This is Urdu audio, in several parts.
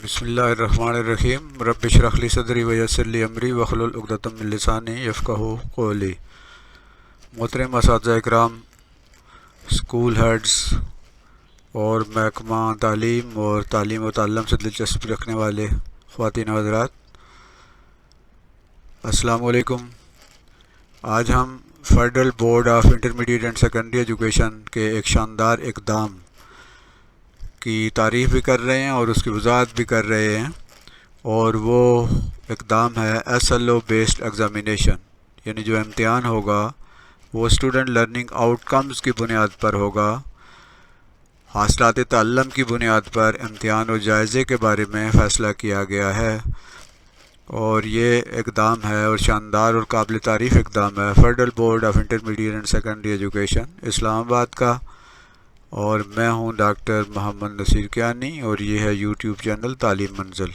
بسم اللہ الرحمن الرحیم رب اشرح لی صدری ویسر لی امری واحلل عقدۃ من لسانی یفقہوا قولی۔ محترم اساتذہ اکرام، اسکول ہیڈز اور محکمہ تعلیم اور تعلیم و تعلم سے دلچسپی رکھنے والے خواتین و حضرات، السلام علیکم۔ آج ہم federal board of intermediate and secondary education کے ایک شاندار اقدام کی تعریف بھی کر رہے ہیں اور اس کی وضاحت بھی کر رہے ہیں، اور وہ اقدام ہے SLO بیسڈ ایگزامینیشن، یعنی جو امتحان ہوگا وہ اسٹوڈنٹ لرننگ آؤٹ کمز کی بنیاد پر ہوگا، حاصلات تعلم کی بنیاد پر امتحان و جائزے کے بارے میں فیصلہ کیا گیا ہے۔ اور یہ اقدام ہے اور شاندار اور قابل تعریف اقدام ہے federal board of intermediate and secondary education Islamabad کا، اور میں ہوں ڈاکٹر محمد نصیر کیانی، اور یہ ہے یوٹیوب چینل تعلیم منزل۔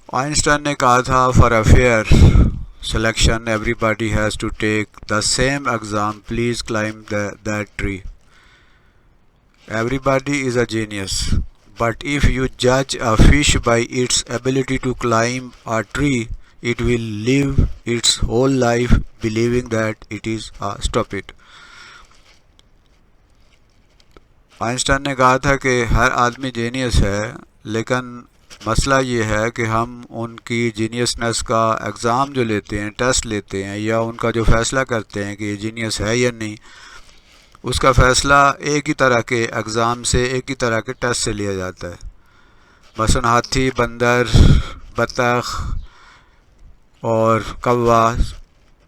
آئنسٹائن نے کہا تھا for a fair selection everybody has to take the same exam, please climb that tree. Everybody is a genius, but if you judge a fish by its ability to climb a tree, it will live its whole life believing that it is stupid۔ Einstein نے کہا تھا کہ ہر آدمی جینیس ہے، لیکن مسئلہ یہ ہے کہ ہم ان کی جینیسنس کا ایگزام جو لیتے ہیں، ٹیسٹ لیتے ہیں، یا ان کا جو فیصلہ کرتے ہیں کہ یہ جینیس ہے یا نہیں، اس کا فیصلہ ایک ہی طرح کے ایگزام سے، ایک ہی طرح کے ٹیسٹ سے لیا جاتا ہے۔ مثلا ہاتھی، بندر، بطخ اور کوا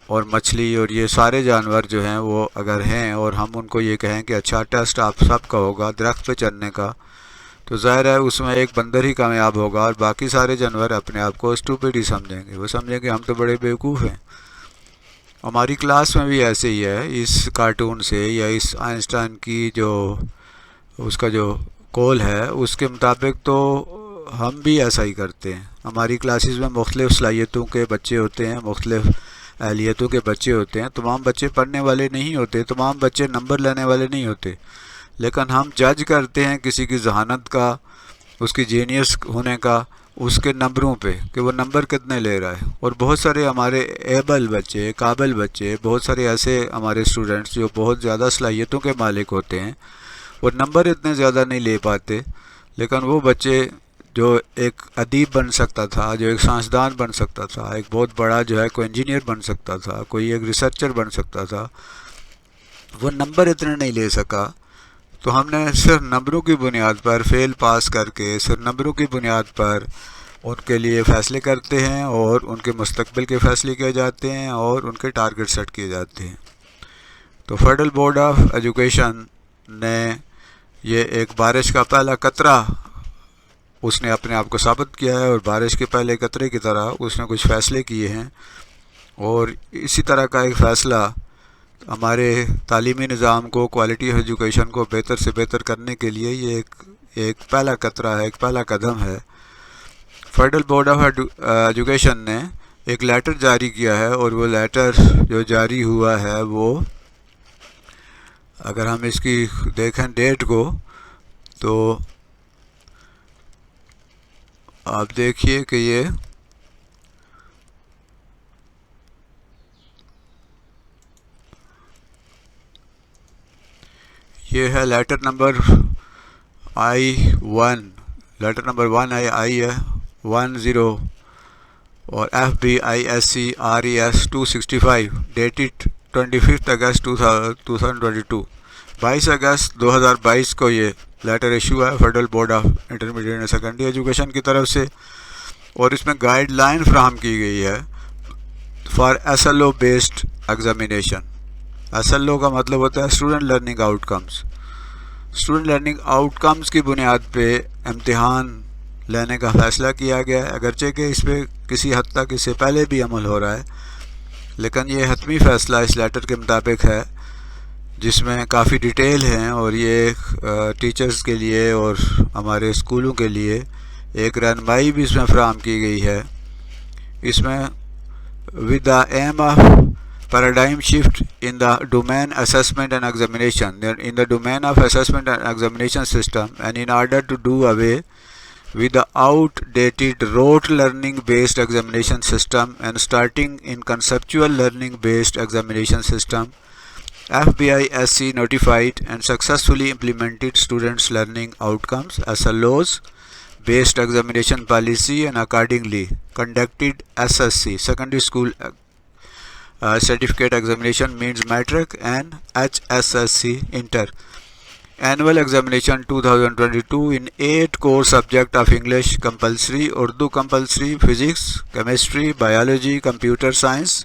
اور مچھلی اور یہ سارے جانور جو ہیں وہ اگر ہیں اور ہم ان کو یہ کہیں کہ اچھا ٹیسٹ آپ سب کا ہوگا درخت پہ چڑھنے کا، تو ظاہر ہے اس میں ایک بندر ہی کامیاب ہوگا اور باقی سارے جانور اپنے آپ کو اسٹوپڈ ہی سمجھیں گے، وہ سمجھیں گے ہم تو بڑے بیوقوف ہیں۔ ہماری کلاس میں بھی ایسے ہی ہے، اس کارٹون سے یا اس آئنسٹائن کی جو اس کا جو قول ہے اس کے مطابق تو ہم بھی ایسا ہی کرتے ہیں۔ ہماری کلاسز میں مختلف صلاحیتوں کے بچے ہوتے ہیں، مختلف اہلیتوں کے بچے ہوتے ہیں۔ تمام بچے پڑھنے والے نہیں ہوتے، تمام بچے نمبر لینے والے نہیں ہوتے، لیکن ہم جج کرتے ہیں کسی کی ذہانت کا، اس کی جینیس ہونے کا، اس کے نمبروں پہ کہ وہ نمبر کتنے لے رہا ہے۔ اور بہت سارے ہمارے ایبل بچے، قابل بچے، بہت سارے ایسے ہمارے اسٹوڈنٹس جو بہت زیادہ صلاحیتوں کے مالک ہوتے ہیں، وہ نمبر اتنے زیادہ نہیں لے پاتے، لیکن وہ بچے جو ایک ادیب بن سکتا تھا، جو ایک سائنسدان بن سکتا تھا، ایک بہت بڑا جو ہے کوئی انجینئر بن سکتا تھا، کوئی ایک ریسرچر بن سکتا تھا، وہ نمبر اتنے نہیں لے سکا۔ تو ہم نے صرف نمبروں کی بنیاد پر فیل پاس کر کے، صرف نمبروں کی بنیاد پر ان کے لیے فیصلے کرتے ہیں اور ان کے مستقبل کے فیصلے کیے جاتے ہیں اور ان کے ٹارگٹ سیٹ کیے جاتے ہیں۔ تو فیڈرل بورڈ آف ایجوکیشن نے یہ ایک بارش کا پہلا قطرہ اس نے اپنے آپ کو ثابت کیا ہے، اور بارش کے پہلے قطرے کی طرح اس نے کچھ فیصلے کیے ہیں، اور اسی طرح کا ایک فیصلہ ہمارے تعلیمی نظام کو، کوالٹی آف ایجوکیشن کو بہتر سے بہتر کرنے کے لیے یہ ایک پہلا قطرہ ہے، ایک پہلا قدم ہے۔ فیڈرل بورڈ آف ایجوکیشن نے ایک لیٹر جاری کیا ہے، اور وہ لیٹر جو جاری ہوا ہے وہ اگر ہم اس کی دیکھیں ڈیٹ کو، تو آپ دیکھیے کہ یہ ہے letter number I1، letter number 1 I ہے 10 اور FBISCRES 265 ڈیٹڈ 25 اگست 2022، 22 اگست 2022 کو یہ لیٹر ایشو ہے federal board of intermediate and secondary education کی طرف سے، اور اس میں گائیڈ لائن فراہم کی گئی ہے for SLO based examination. SLO کا مطلب ہوتا ہے student learning out comes. Student learning out comes کی بنیاد پہ امتحان لینے کا فیصلہ کیا گیا ہے، اگرچہ کہ اس پہ کسی حد تک اس سے پہلے بھی عمل ہو رہا ہے، لیکن یہ حتمی فیصلہ اس لیٹر کے مطابق ہے، جس میں کافی ڈیٹیل ہیں، اور یہ ٹیچرز کے لیے اور ہمارے اسکولوں کے لیے ایک رہنمائی بھی اس میں فراہم کی گئی ہے۔ اس میں with the aim of paradigm shift in the domain assessment and examination, in the domain of assessment and examination system, and in order to do away with the outdated rote learning based examination system and starting in conceptual learning based examination system. FBISC notified and successfully implemented students' learning outcomes SLOs based examination policy and accordingly conducted SSC secondary school certificate examination means metric and HSSC inter annual examination 2022 in 8 core subjects of English compulsory, Urdu compulsory, physics, chemistry, biology, computer science,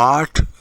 8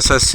SSC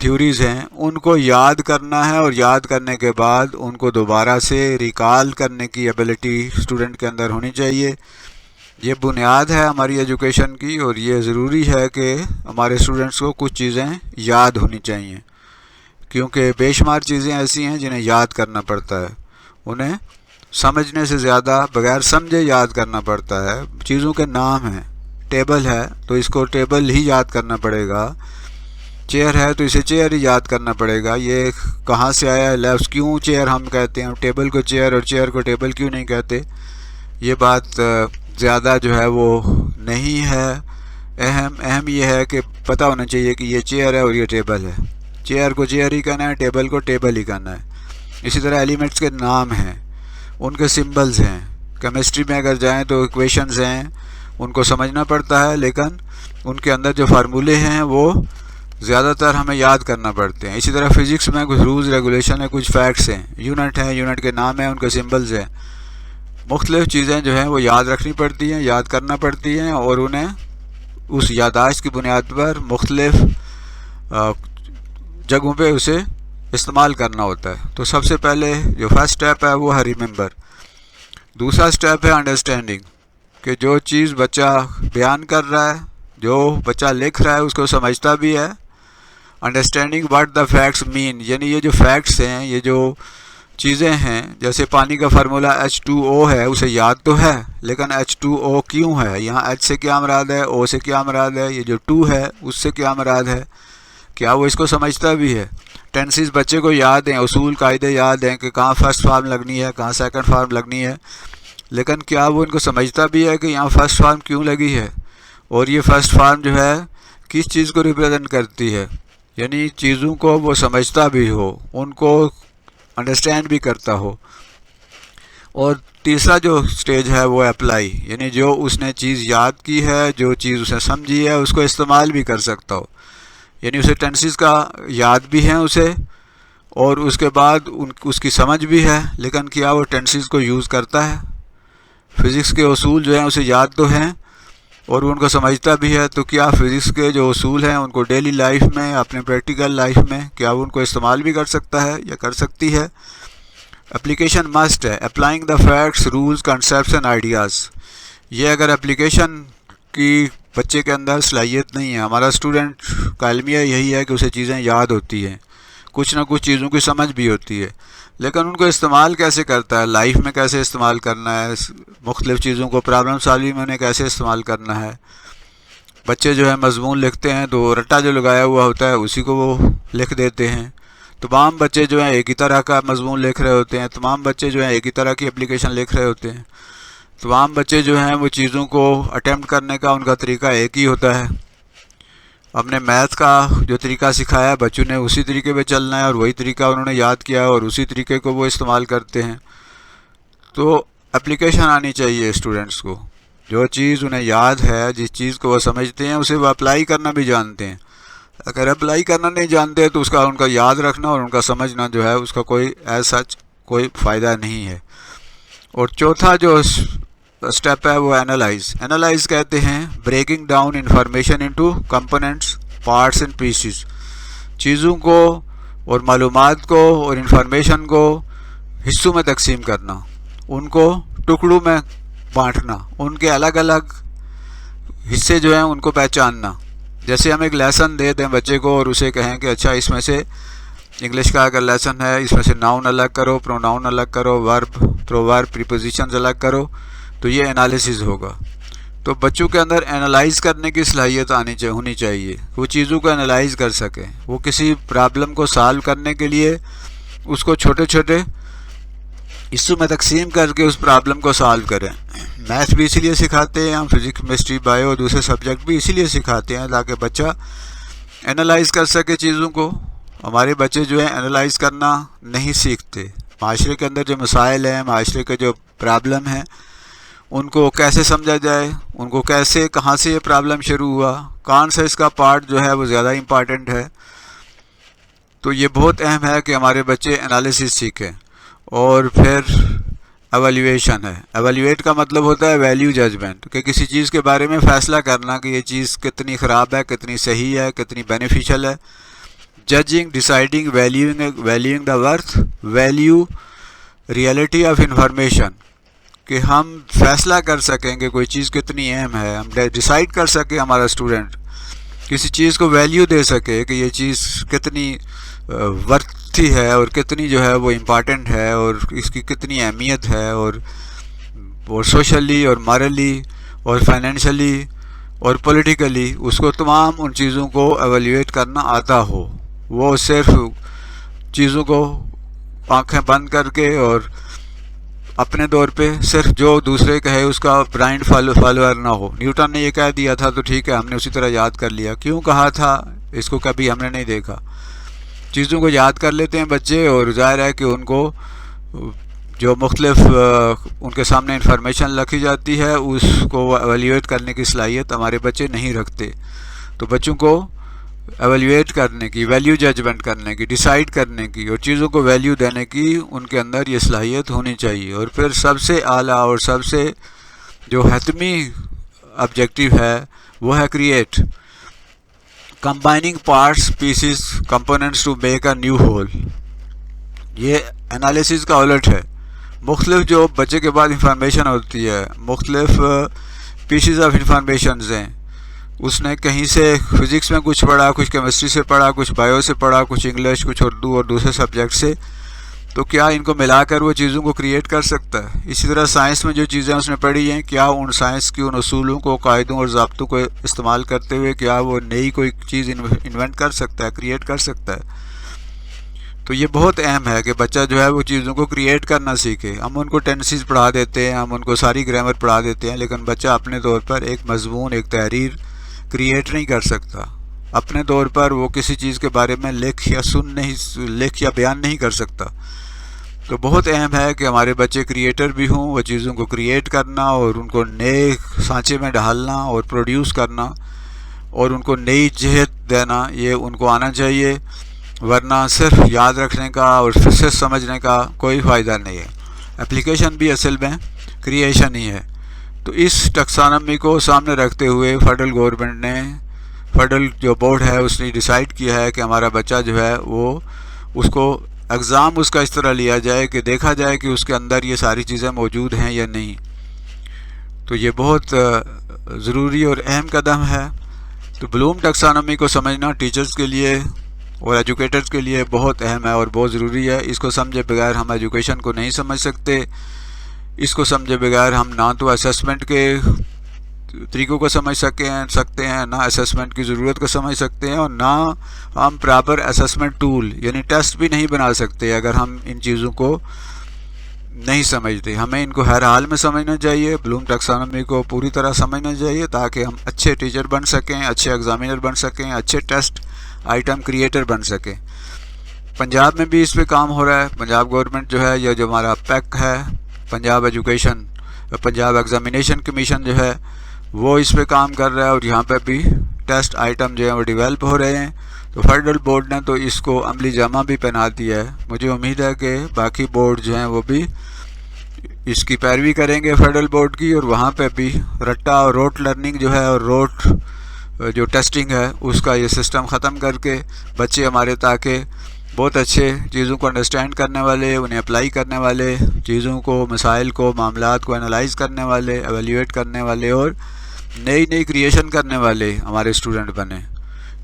theories ہیں ان کو یاد کرنا ہے، اور یاد کرنے کے بعد ان کو دوبارہ سے ریکال کرنے کی ایبلٹی اسٹوڈنٹ کے اندر ہونی چاہیے۔ یہ بنیاد ہے ہماری ایجوکیشن کی، اور یہ ضروری ہے کہ ہمارے اسٹوڈنٹس کو کچھ چیزیں یاد ہونی چاہیے، کیونکہ بے شمار چیزیں ایسی ہیں جنہیں یاد کرنا پڑتا ہے، انہیں سمجھنے سے زیادہ بغیر سمجھے یاد کرنا پڑتا ہے۔ چیزوں کے نام ہیں، ٹیبل ہے تو اس کو ٹیبل ہی یاد کرنا پڑے گا، چیئر ہے تو اسے چیئر ہی یاد کرنا پڑے گا۔ یہ کہاں سے آیا ہے لفظ، کیوں چیئر ہم کہتے ہیں، ٹیبل کو چیئر اور چیئر کو ٹیبل کیوں نہیں کہتے، یہ بات زیادہ جو ہے وہ نہیں ہے اہم یہ ہے کہ پتہ ہونا چاہیے کہ یہ چیئر ہے اور یہ ٹیبل ہے، چیئر کو چیئر ہی کہنا ہے، ٹیبل کو ٹیبل ہی کہنا ہے۔ اسی طرح ایلیمنٹس کے نام ہیں، ان کے سمبلز ہیں، کیمسٹری میں اگر جائیں تو ایکویشنز ہیں، ان کو سمجھنا پڑتا ہے، لیکن ان کے اندر جو فارمولے ہیں وہ زیادہ تر ہمیں یاد کرنا پڑتے ہیں۔ اسی طرح فزکس میں کچھ رولز ریگولیشن ہیں، کچھ فیکٹس ہیں، یونٹ ہیں، یونٹ کے نام ہیں، ان کے سمبلز ہیں، مختلف چیزیں جو ہیں وہ یاد رکھنی پڑتی ہیں، یاد کرنا پڑتی ہیں، اور انہیں اس یادداشت کی بنیاد پر مختلف جگہوں پہ اسے استعمال کرنا ہوتا ہے۔ تو سب سے پہلے جو فرسٹ سٹیپ ہے وہ ہے ریممبر۔ دوسرا سٹیپ ہے انڈرسٹینڈنگ، کہ جو چیز بچہ بیان کر رہا ہے، جو بچہ لکھ رہا ہے اس کو سمجھتا بھی ہے۔ انڈرسٹینڈنگ واٹ دا فیکٹس مین، یعنی یہ جو فیکٹس ہیں، یہ جو چیزیں ہیں، جیسے پانی کا فارمولہ H2O ہے، اسے یاد تو ہے، لیکن H2O کیوں ہے، یہاں H سے کیا مراد ہے، O سے کیا مراد ہے، یہ جو 2 ہے اس سے کیا مراد ہے، کیا وہ اس کو سمجھتا بھی ہے۔ ٹینسز بچے کو یاد ہیں، اصول قاعدے یاد ہیں کہ کہاں فرسٹ فارم لگنی ہے، کہاں سیکنڈ فارم لگنی ہے، لیکن کیا وہ ان کو سمجھتا بھی ہے کہ یہاں فرسٹ فارم کیوں لگی ہے، اور یہ فرسٹ فارم جو ہے کس چیز کو ریپرزینٹ کرتی ہے، یعنی چیزوں کو وہ سمجھتا بھی ہو، ان کو انڈرسٹینڈ بھی کرتا ہو۔ اور تیسرا جو سٹیج ہے وہ اپلائی، یعنی جو اس نے چیز یاد کی ہے، جو چیز اسے سمجھی ہے، اس کو استعمال بھی کر سکتا ہو، یعنی اسے ٹینسز کا یاد بھی ہے اسے، اور اس کے بعد اس کی سمجھ بھی ہے، لیکن کیا وہ ٹینسز کو یوز کرتا ہے۔ فزکس کے اصول جو ہیں اسے یاد تو ہیں اور ان کو سمجھتا بھی ہے، تو کیا فزکس کے جو اصول ہیں ان کو ڈیلی لائف میں، اپنے پریکٹیکل لائف میں کیا وہ ان کو استعمال بھی کر سکتا ہے یا کر سکتی ہے۔ اپلیکیشن مسٹ ہے، applying the facts, rules, concepts and ideas. یہ اگر اپلیکیشن کی بچے کے اندر صلاحیت نہیں ہے، ہمارا اسٹوڈنٹ کا المیہ یہی ہے کہ اسے چیزیں یاد ہوتی ہیں، کچھ نہ کچھ چیزوں کی سمجھ بھی ہوتی ہے، لیکن ان کو استعمال کیسے کرتا ہے، لائف میں کیسے استعمال کرنا ہے، مختلف چیزوں کو پرابلم سالونگ میں انہیں کیسے استعمال کرنا ہے۔ بچے جو ہے مضمون لکھتے ہیں تو رٹا جو لگایا ہوا ہوتا ہے اسی کو وہ لکھ دیتے ہیں۔ تمام بچے جو ہیں ایک ہی طرح کا مضمون لکھ رہے ہوتے ہیں، تمام بچے جو ہیں ایک ہی طرح کی اپلیکیشن لکھ رہے ہوتے ہیں، تمام بچے جو ہیں وہ چیزوں کو اٹیمپٹ کرنے کا ان کا طریقہ ایک ہی ہوتا ہے۔ ہم نے میتھ کا جو طریقہ سکھایا ہے، بچوں نے اسی طریقے پہ چلنا ہے، اور وہی طریقہ انہوں نے یاد کیا ہے اور اسی طریقے کو وہ استعمال کرتے ہیں۔ تو اپلیکیشن آنی چاہیے اسٹوڈنٹس کو، جو چیز انہیں یاد ہے، جس چیز کو وہ سمجھتے ہیں اسے وہ اپلائی کرنا بھی جانتے ہیں۔ اگر اپلائی کرنا نہیں جانتے تو اس کا ان کا یاد رکھنا اور ان کا سمجھنا جو ہے اس کا کوئی ایز سچ کوئی فائدہ نہیں ہے۔ اور چوتھا جو اسٹیپ ہے وہ اینالائز کہتے ہیں، breaking down information into components, parts and pieces. چیزوں کو اور معلومات کو اور انفارمیشن کو حصوں میں تقسیم کرنا، ان کو ٹکڑوں میں بانٹنا، ان کے الگ الگ حصے جو ہیں ان کو پہچاننا۔ جیسے ہم ایک لیسن دے دیں بچے کو اور اسے کہیں کہ اچھا اس میں سے انگلش کا اگر لیسن ہے، اس میں سے ناؤن الگ کرو، پروناؤن الگ کرو، ورب، پروورب، پریپوزیشنز الگ کرو، تو یہ انالیسز ہوگا۔ تو بچوں کے اندر انالائز کرنے کی صلاحیت ہونی چاہیے، وہ چیزوں کو انالائز کر سکیں، وہ کسی پرابلم کو سالو کرنے کے لیے اس کو چھوٹے چھوٹے حصوں میں تقسیم کر کے اس پرابلم کو سالو کریں۔ میتھ بھی اسی لیے سکھاتے ہیں ہم، فزکس، کیمسٹری، بایو، دوسرے سبجیکٹ بھی اسی لیے سکھاتے ہیں تاکہ بچہ انالائز کر سکے چیزوں کو۔ ہمارے بچے جو ہیں انالائز کرنا نہیں سیکھتے، معاشرے کے اندر جو مسائل ہیں، معاشرے کے جو پرابلم ہیں، ان کو کیسے سمجھا جائے، ان کو کیسے، کہاں سے یہ پرابلم شروع ہوا، کون سا اس کا پارٹ جو ہے وہ زیادہ امپارٹنٹ ہے۔ تو یہ بہت اہم ہے کہ ہمارے بچے انالیسس سیکھیں۔ اور پھر ایویلیویشن ہے، ایویلیویٹ کا مطلب ہوتا ہے ویلیو ججمنٹ، کہ کسی چیز کے بارے میں فیصلہ کرنا کہ یہ چیز کتنی خراب ہے، کتنی صحیح ہے، کتنی بینیفیشل ہے۔ Judging, deciding, valuing the worth, value reality of information, کہ ہم فیصلہ کر سکیں کہ کوئی چیز کتنی اہم ہے، ہم ڈیسائیڈ کر سکیں، ہمارا اسٹوڈنٹ کسی چیز کو ویلیو دے سکے کہ یہ چیز کتنی ورتھی ہے اور کتنی جو ہے وہ امپارٹنٹ ہے اور اس کی کتنی اہمیت ہے، اور سوشلی اور مارلی اور فائنینشلی اور پولیٹیکلی اس کو تمام ان چیزوں کو ایویلیویٹ کرنا آتا ہو، وہ صرف چیزوں کو آنکھیں بند کر کے اور اپنے دور پہ صرف جو دوسرے کہے اس کا بلائنڈ فالوور نہ ہو۔ نیوٹن نے یہ کہہ دیا تھا تو ٹھیک ہے، ہم نے اسی طرح یاد کر لیا، کیوں کہا تھا اس کو کبھی ہم نے نہیں دیکھا۔ چیزوں کو یاد کر لیتے ہیں بچے، اور ظاہر ہے کہ ان کو جو مختلف ان کے سامنے انفارمیشن رکھی جاتی ہے اس کو ایویلیویٹ کرنے کی صلاحیت ہمارے بچے نہیں رکھتے۔ تو بچوں کو ایویلیویٹ کرنے کی، ویلیو ججمنٹ کرنے کی، ڈیسائیڈ کرنے کی اور چیزوں کو ویلیو دینے کی ان کے اندر یہ صلاحیت ہونی چاہیے۔ اور پھر سب سے اعلیٰ اور سب سے جو حتمی آبجیکٹیو ہے وہ ہے create, combining parts, pieces, components to make a new whole. یہ انالیسز کا الٹ ہے۔ مختلف جو بچے کے بعد انفارمیشن ہوتی ہے، مختلف پیسز آف انفارمیشنز ہیں، اس نے کہیں سے فزکس میں کچھ پڑھا، کچھ کیمسٹری سے پڑھا، کچھ بایو سے پڑھا، کچھ انگلش، کچھ اردو اور دوسرے سبجیکٹ سے، تو کیا ان کو ملا کر وہ چیزوں کو کریٹ کر سکتا ہے؟ اسی طرح سائنس میں جو چیزیں اس نے پڑھی ہیں، کیا ان سائنس کی ان اصولوں کو، قاعدوں اور ضابطوں کو استعمال کرتے ہوئے کیا وہ نئی کوئی چیز انوینٹ کر سکتا ہے، کریٹ کر سکتا ہے؟ تو یہ بہت اہم ہے کہ بچہ جو ہے وہ چیزوں کو کریٹ کرنا سیکھے۔ ہم ان کو ٹینسز پڑھا دیتے ہیں، ہم ان کو ساری گرامر پڑھا دیتے ہیں، لیکن بچہ اپنے طور پر ایک مضمون، ایک تحریر کریٹ نہیں کر سکتا۔ اپنے طور پر وہ کسی چیز کے بارے میں لکھ یا بیان نہیں کر سکتا۔ تو بہت اہم ہے کہ ہمارے بچے کریٹر بھی ہوں، وہ چیزوں کو کریٹ کرنا اور ان کو نئے سانچے میں ڈھالنا اور پروڈیوس کرنا اور ان کو نئی جہت دینا، یہ ان کو آنا چاہیے، ورنہ صرف یاد رکھنے کا اور پھر سے سمجھنے کا کوئی فائدہ نہیں ہے۔ اپلیکیشن بھی اصل میں کریشن ہی ہے۔ تو اس ٹیکسانومی کو سامنے رکھتے ہوئے فیڈرل جو بورڈ ہے اس نے ڈیسائیڈ کیا ہے کہ ہمارا بچہ جو ہے وہ اس کو ایگزام اس کا اس طرح لیا جائے کہ دیکھا جائے کہ اس کے اندر یہ ساری چیزیں موجود ہیں یا نہیں۔ تو یہ بہت ضروری اور اہم قدم ہے۔ تو بلوم ٹیکسانومی کو سمجھنا ٹیچرز کے لیے اور ایجوکیٹرز کے لیے بہت اہم ہے اور بہت ضروری ہے۔ اس کو سمجھے بغیر ہم ایجوکیشن کو نہیں سمجھ سکتے۔ اس کو سمجھے بغیر ہم نہ تو اسیسمنٹ کے طریقوں کو سمجھ سکتے ہیں، نہ اسیسمنٹ کی ضرورت کو سمجھ سکتے ہیں، اور نہ ہم پراپر اسیسمنٹ ٹول یعنی ٹیسٹ بھی نہیں بنا سکتے اگر ہم ان چیزوں کو نہیں سمجھتے۔ ہمیں ان کو ہر حال میں سمجھنا چاہیے، بلوم ٹیکسانومی کو پوری طرح سمجھنا چاہیے تاکہ ہم اچھے ٹیچر بن سکیں، اچھے ایگزامینر بن سکیں، اچھے ٹیسٹ آئٹم کریٹر بن سکیں۔ پنجاب میں بھی اس پہ کام ہو رہا ہے۔ پنجاب گورنمنٹ جو ہے یا جو ہمارا پیک ہے، پنجاب ایگزامینیشن کمیشن جو ہے وہ اس پہ کام کر رہا ہے، اور یہاں پہ بھی ٹیسٹ آئٹم جو ہیں وہ ڈیولپ ہو رہے ہیں۔ تو فیڈرل بورڈ نے تو اس کو عملی جامہ بھی پہنا دیا ہے۔ مجھے امید ہے کہ باقی بورڈ جو ہیں وہ بھی اس کی پیروی کریں گے فیڈرل بورڈ کی، اور وہاں پہ بھی رٹا اور روٹ لرننگ جو ہے اور روٹ جو ٹیسٹنگ ہے اس کا یہ سسٹم ختم کر کے بچے ہمارے تاکہ بہت اچھے چیزوں کو انڈرسٹینڈ کرنے والے، انہیں اپلائی کرنے والے، چیزوں کو، مسائل کو، معاملات کو انالائز کرنے والے، ایویلیویٹ کرنے والے اور نئی کریشن کرنے والے ہمارے اسٹوڈنٹ بنے۔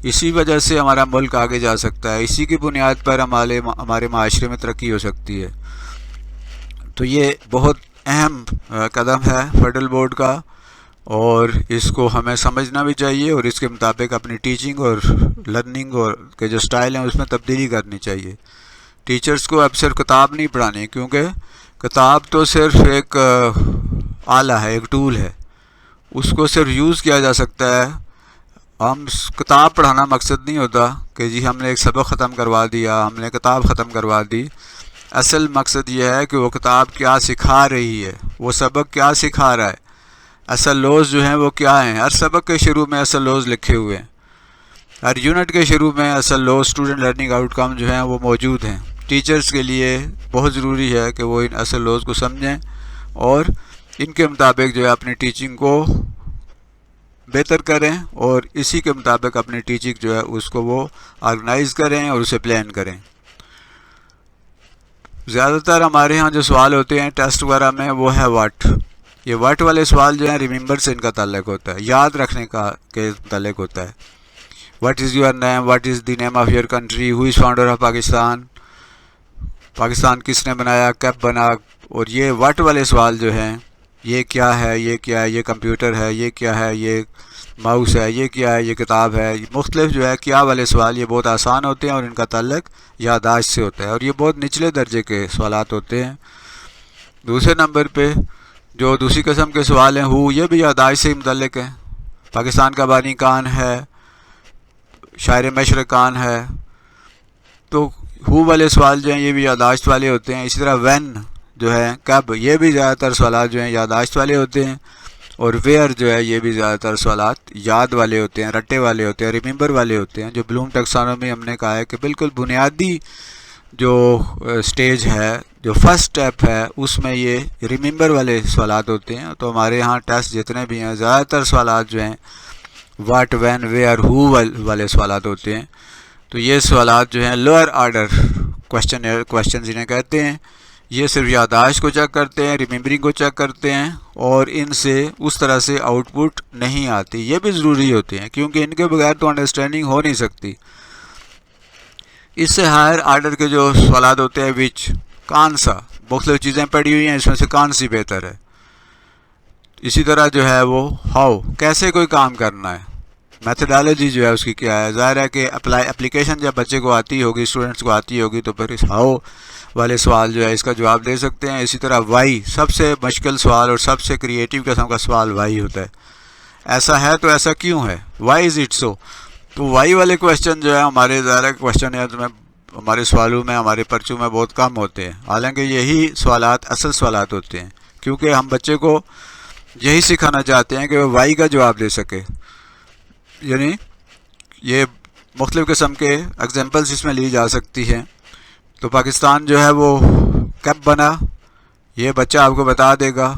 اسی وجہ سے ہمارا ملک آگے جا سکتا ہے، اسی کی بنیاد پر ہمارے معاشرے میں ترقی ہو سکتی ہے۔ تو یہ بہت اہم قدم ہے فیڈرل بورڈ کا، اور اس کو ہمیں سمجھنا بھی چاہیے اور اس کے مطابق اپنی ٹیچنگ اور لرننگ اور کے جو سٹائل ہیں اس میں تبدیلی کرنی چاہیے۔ ٹیچرز کو اب صرف کتاب نہیں پڑھانی، کیونکہ کتاب تو صرف ایک آلہ ہے، ایک ٹول ہے، اس کو صرف یوز کیا جا سکتا ہے۔ ہم کتاب پڑھانا مقصد نہیں ہوتا کہ جی ہم نے ایک سبق ختم کروا دیا، ہم نے کتاب ختم کروا دی۔ اصل مقصد یہ ہے کہ وہ کتاب کیا سکھا رہی ہے، وہ سبق کیا سکھا رہا ہے، اصل لوز جو ہیں وہ کیا ہیں۔ ہر سبق کے شروع میں اصل لوز لکھے ہوئے ہیں، ہر یونٹ کے شروع میں اصل laws, student learning outcome جو ہیں وہ موجود ہیں۔ ٹیچرز کے لیے بہت ضروری ہے کہ وہ ان اصل لوز کو سمجھیں اور ان کے مطابق جو ہے اپنی ٹیچنگ کو بہتر کریں اور اسی کے مطابق اپنی ٹیچنگ جو ہے اس کو وہ آرگنائز کریں اور اسے پلان کریں. زیادہ تر ہمارے ہاں جو سوال ہوتے ہیں ٹیسٹ وغیرہ میں وہ ہے واٹ. یہ واٹ والے سوال جو ہیں ریممبر سے ان کا تعلق ہوتا ہے, یاد رکھنے کا کے تعلق ہوتا ہے. What is your name, what is the name of your country, who is founder of Pakistan, Pakistan کس نے بنایا, کب بنا. اور یہ واٹ والے سوال جو ہیں یہ کیا ہے, یہ کیا ہے, یہ کمپیوٹر ہے, یہ کیا ہے, یہ ماؤس ہے, یہ کیا ہے, یہ کتاب ہے, مختلف جو ہے کیا والے سوال یہ بہت آسان ہوتے ہیں اور ان کا تعلق یادداشت سے ہوتا ہے اور یہ بہت نچلے درجے کے سوالات ہوتے ہیں. دوسرے نمبر پہ جو دوسری قسم کے سوال ہیں ہو, یہ بھی یادداشت سے متعلق ہیں. پاکستان کا بانی کون ہے, شاعر مشرق کون ہے. تو ہو والے سوال جو ہیں یہ بھی یادداشت والے ہوتے ہیں. اسی طرح وین جو ہے کب, یہ بھی زیادہ تر سوالات جو ہیں یادداشت والے ہوتے ہیں. اور ویئر جو ہے یہ بھی زیادہ تر سوالات یاد والے ہوتے ہیں, رٹے والے ہوتے ہیں, ریممبر والے ہوتے ہیں. جو بلوم ٹیکسانومی ہم نے کہا ہے کہ بالکل بنیادی جو سٹیج ہے, جو فرسٹ سٹیپ ہے, اس میں یہ ریممبر والے سوالات ہوتے ہیں. تو ہمارے ہاں ٹیسٹ جتنے بھی ہیں زیادہ تر سوالات جو ہیں واٹ, وین, ویئر, ہو والے سوالات ہوتے ہیں. تو یہ سوالات جو ہیں لوئر آرڈر کویشچنز انہیں کہتے ہیں. یہ صرف یادداشت کو چیک کرتے ہیں, ریممبرنگ کو چیک کرتے ہیں اور ان سے اس طرح سے آؤٹ پٹ نہیں آتی. یہ بھی ضروری ہوتے ہیں کیونکہ ان کے بغیر تو انڈرسٹینڈنگ ہو نہیں سکتی. اس سے ہائر آرڈر کے جو سوالات ہوتے ہیں وچ, کون سا, مختلف چیزیں پڑھی ہوئی ہیں اس میں سے کون سی بہتر ہے. اسی طرح جو ہے وہ ہاؤ, کیسے کوئی کام کرنا ہے, میتھڈالوجی جو ہے اس کی کیا ہے. ظاہر ہے کہ اپلیکیشن جب بچے کو آتی ہوگی, اسٹوڈنٹس کو آتی ہوگی, تو پھر اس ہاؤ والے سوال جو ہے اس کا جواب دے سکتے ہیں. اسی طرح وائی, سب سے مشکل سوال اور سب سے کریٹیو قسم کا سوال وائی ہوتا ہے. ایسا ہے تو ایسا کیوں ہے, وائی از اٹ سو. تو وائی والے کویشچن جو ہے ہمارے ظاہر کویشچن میں ہمارے سوالوں میں, ہمارے پرچوں میں بہت کم ہوتے ہیں. حالانکہ یہی سوالات اصل سوالات ہوتے ہیں کیونکہ ہم بچے کو یہی سکھانا چاہتے ہیں کہ وہ وائی کا جواب دے سکے. یعنی یہ مختلف قسم کے ایگزامپلس اس میں لی جا سکتی ہیں. تو پاکستان جو ہے وہ کب بنا, یہ بچہ آپ کو بتا دے گا.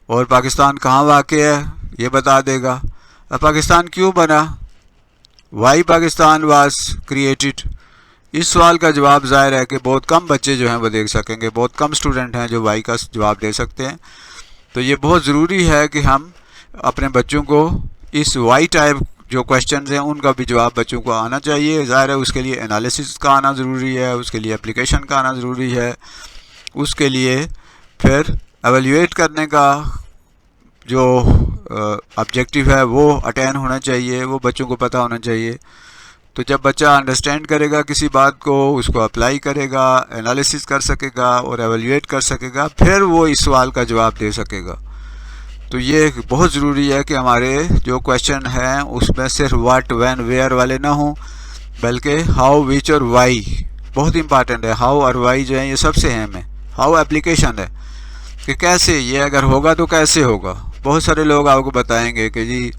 اور پاکستان کہاں واقع ہے یہ بتا دے گا. اب پاکستان کیوں بنا, وائی پاکستان واز کریٹڈ. اس سوال کا جواب ظاہر ہے کہ بہت کم بچے جو ہیں وہ دے سکیں گے, بہت کم اسٹوڈنٹ ہیں جو وائی کا جواب دے سکتے ہیں. تو یہ بہت ضروری ہے کہ ہم اپنے بچوں کو اس وائی ٹائپ جو کویشچنز ہیں ان کا بھی جواب بچوں کو آنا چاہیے. ظاہر ہے اس کے لیے انالیسس کا آنا ضروری ہے, اس کے لیے اپلیکیشن کا آنا ضروری ہے, اس کے لیے پھر ایویلیویٹ کرنے کا جو آبجیکٹیو ہے وہ اٹین ہونا چاہیے, وہ بچوں کو پتہ ہونا چاہیے. تو جب بچہ انڈرسٹینڈ کرے گا کسی بات کو, اس کو اپلائی کرے گا, انالیسس کر سکے گا اور ایویلیویٹ کر سکے گا, پھر وہ اس سوال کا جواب دے سکے گا. تو یہ بہت ضروری ہے کہ ہمارے جو کویشچن ہیں اس میں صرف واٹ, وین, ویئر والے نہ ہوں بلکہ ہاؤ, وچ اور وائی بہت امپارٹنٹ ہے. ہاؤ اور وائی جو ہیں یہ سب سے اہم ہے. ہاؤ اپلیکیشن ہے کہ کیسے, یہ اگر ہوگا تو کیسے ہوگا. بہت سارے لوگ آپ کو بتائیں گے کہ جی